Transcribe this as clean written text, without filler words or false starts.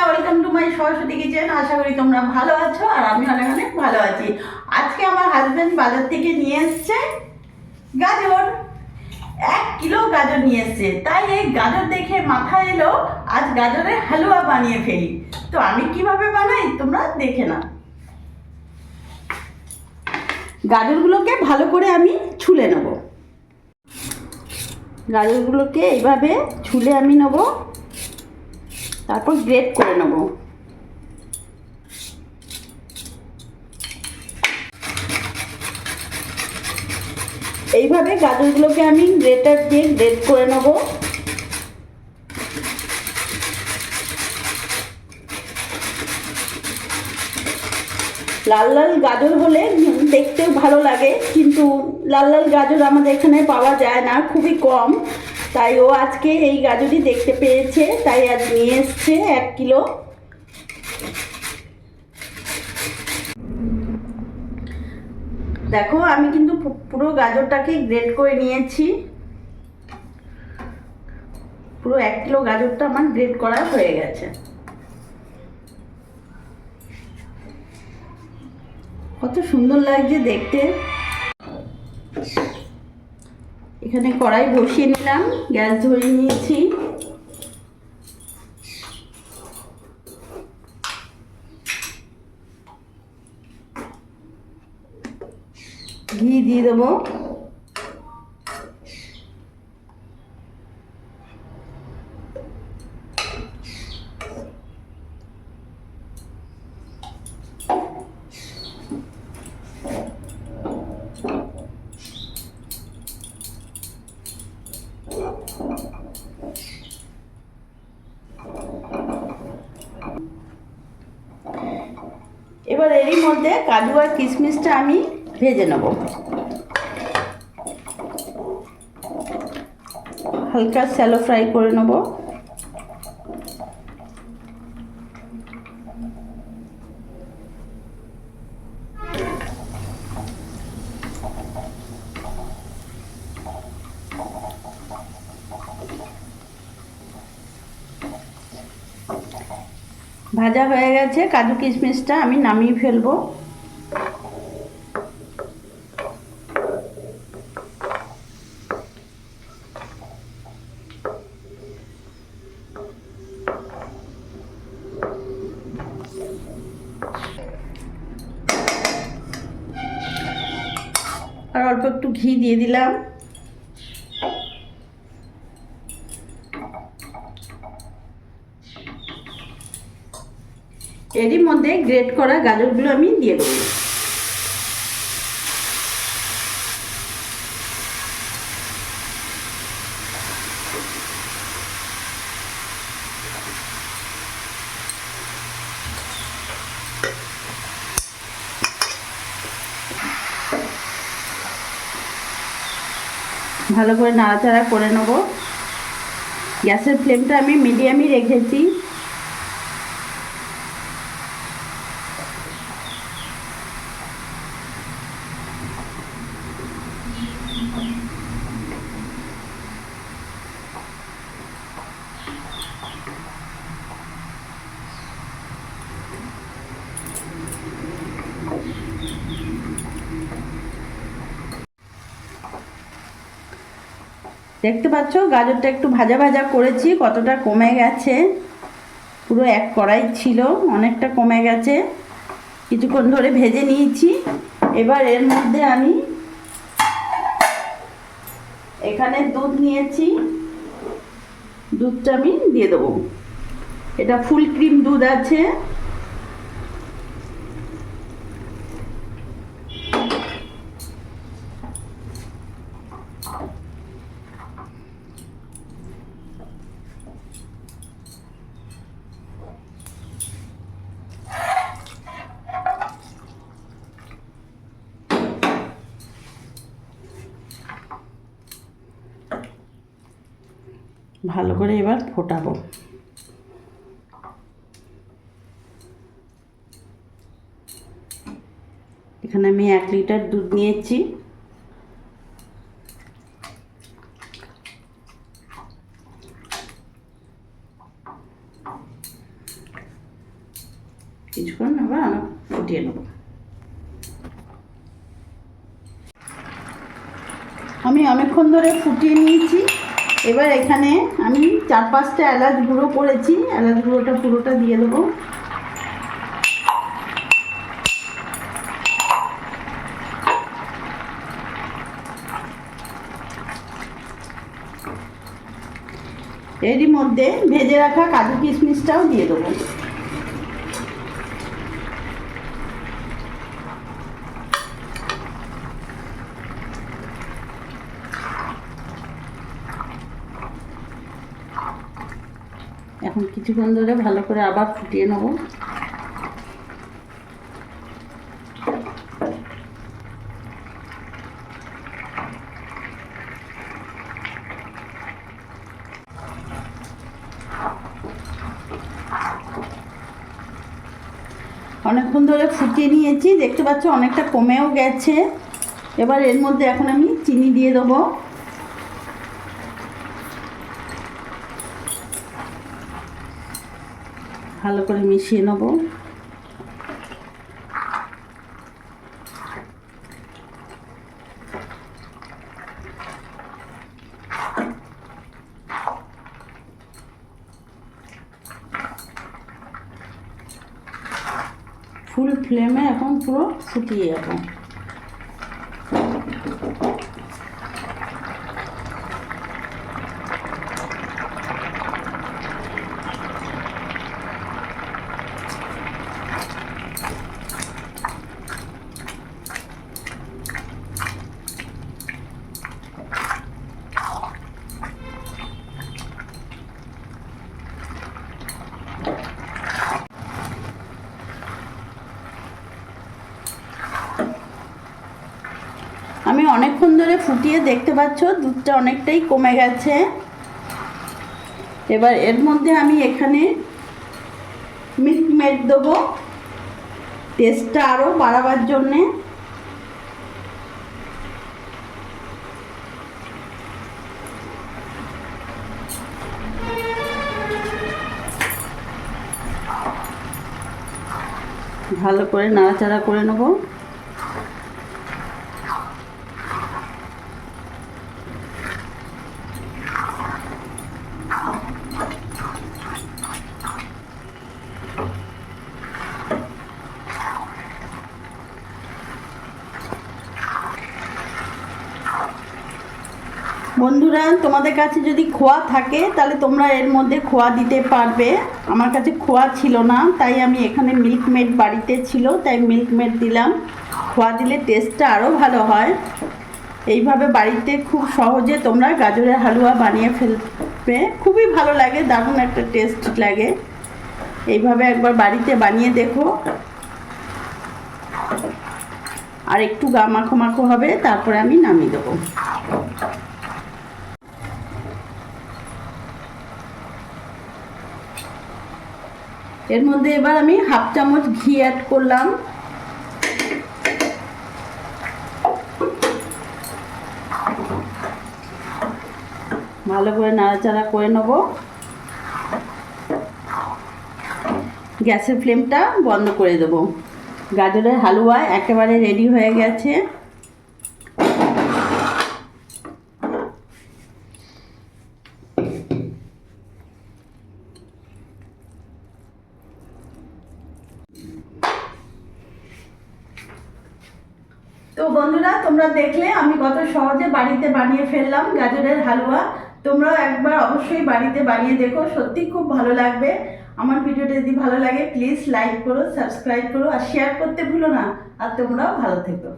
Welcome to my Saraswati kitchen. আশা করি তোমরা ভালো আছো আর আমি অনেক অনেক ভালো আছি। আজকে আমার হাজবেন্ড বাজার থেকে নিয়ে এসছে গাজর। 1 কিলো গাজর নিয়ে এসছে, তাই এই গাজর দেখে মাথায় এলো আজ গাজরের হালুয়া বানিয়ে ফেলি। তো আমি কিভাবে বানাই তোমরা দেখে নাও। গাজরগুলোকে ভালো করে আমি ছুলে নেব। গাজরগুলোকে এইভাবে ছুলে আমি নেব, তারপর গ্রেট করে নেব। এইভাবে গাজরগুলোকে আমি গ্রেটার দিয়ে গ্রেট করে নেব। লাল লাল গাজর হলে দেখতেও ভালো লাগে, কিন্তু লাল লাল গাজর আমাদের এখানে পাওয়া যায় না, খুবই কম। তাই ও আজকে এই গাজরই দেখতে পেয়েছে, তাই আজ নিয়ে এসছে 1 কিলো। দেখো আমি কিন্তু পুরো গাজরটাকে গ্রেট করে নিয়েছি। পুরো 1 কিলো গাজরটা আমার গ্রেট করা হয়ে গেছে। কত সুন্দর লাগছে দেখতে। এখানে কড়াই বসিয়ে নিলাম, গ্যাস ধরিয়ে নিয়েছি। ঘি দিয়ে দেবো। এবার এরই মধ্যে কাজু আর কিশমিশটা আমি ভেজে নেব। হালকা শ্যালো ফ্রাই করে নেব। ভাজা হয়ে গেছে কাজু কিশমিশটা, আমি নামিয়ে ফেলবো। আর অল্প একটু ঘি দিয়ে দিলাম। এরই মধ্যে গ্রেট করা গাজরগুলো আমি দিয়ে দেবো। ভালো করে নাড়াচাড়া করে নেব। গ্যাসের ফ্লেমটা আমি মিডিয়ামই রেখেছি। দেখতে পাচ্ছ গাজরটা একটু ভাজা ভাজা করেছি, কতটা কমে গেছে। পুরো এক কড়াই ছিল, অনেকটা কমে গেছে। কিছুক্ষণ ধরে ভেজে নিয়েছি। এবার এর মধ্যে আমি এখানে দুধ নিয়েছি, দুধটা আমি দিয়ে দেবো। এটা ফুল ক্রিম দুধ আছে। ভালো করে এবার ফোটাবো। এখানে আমি 1 লিটার দুধ নিয়েছি। কিছুক্ষণ আবার ফুটিয়ে নেব। আমি অনেকক্ষণ ধরে ফুটিয়ে নিয়েছি। এবার এখানে আমি 4-5টা এলাচ গুঁড়ো করেছি, এলাচ গুঁড়োটা পুরোটা দিয়ে দেবো। এরই মধ্যে ভেজে রাখা কাজু কিশমিশটাও দিয়ে দেবো। এখন কিছুক্ষণ ধরে ভালো করে আবার ফুটিয়ে নেব। অনেকক্ষণ ধরে ফুটিয়ে নিয়েছি, দেখতে পাচ্ছ অনেকটা কমেও গেছে। এবার এর মধ্যে এখন আমি চিনি দিয়ে দেবো। ভালো করে মিশিয়ে নেব। ফুল ফ্লেমে এখন পুরো ফুটিয়ে যাবো। আমি অনেকক্ষণ ধরে ফুটিয়ে দেখতে পাচ্ছ দুধটা অনেকটাই কমে গেছে। এবার এর মধ্যে আমি এখানে মিল্ক মেড দেবো টেস্টটা আরও বাড়াবার জন্যে। ভালো করে নাড়াচাড়া করে নেব। বন্ধুরা, তোমাদের কাছে যদি খোয়া থাকে তাহলে তোমরা এর মধ্যে খোয়া দিতে পারবে। আমার কাছে খোয়া ছিল না, তাই আমি এখানে মিল্ক মেড বাড়িতে ছিল তাই মিল্ক মেড দিলাম। খোয়া দিলে টেস্টটা আরও ভালো হয়। এইভাবে বাড়িতে খুব সহজে তোমরা গাজরের হালুয়া বানিয়ে ফেলবে, খুবই ভালো লাগে, দারুণ একটা টেস্ট লাগে। এইভাবে একবার বাড়িতে বানিয়ে দেখো। আর একটু গা মাখো মাখো হবে, তারপরে আমি নামিয়ে দেবো। এর মধ্যে এবার আমি 1/2 চামচ ঘি অ্যাড করলাম। ভালো করে নাড়াচাড়া করে নেব। গ্যাসের ফ্লেমটা বন্ধ করে দেব। গাজরের হালুয়া একেবারে রেডি হয়ে গেছে। তো বন্ধুরা, তোমরা দেখলে আমি কত সহজে বাড়িতে বানিয়ে ফেললাম গাজরের হালুয়া। তোমরাও একবার অবশ্যই বাড়িতে বানিয়ে দেখো, সত্যি খুব ভালো লাগবে। আমার ভিডিওটা যদি ভালো লাগে প্লিজ লাইক করো, সাবস্ক্রাইব করো আর শেয়ার করতে ভুলো না। আর তোমরাও ভালো থেকো।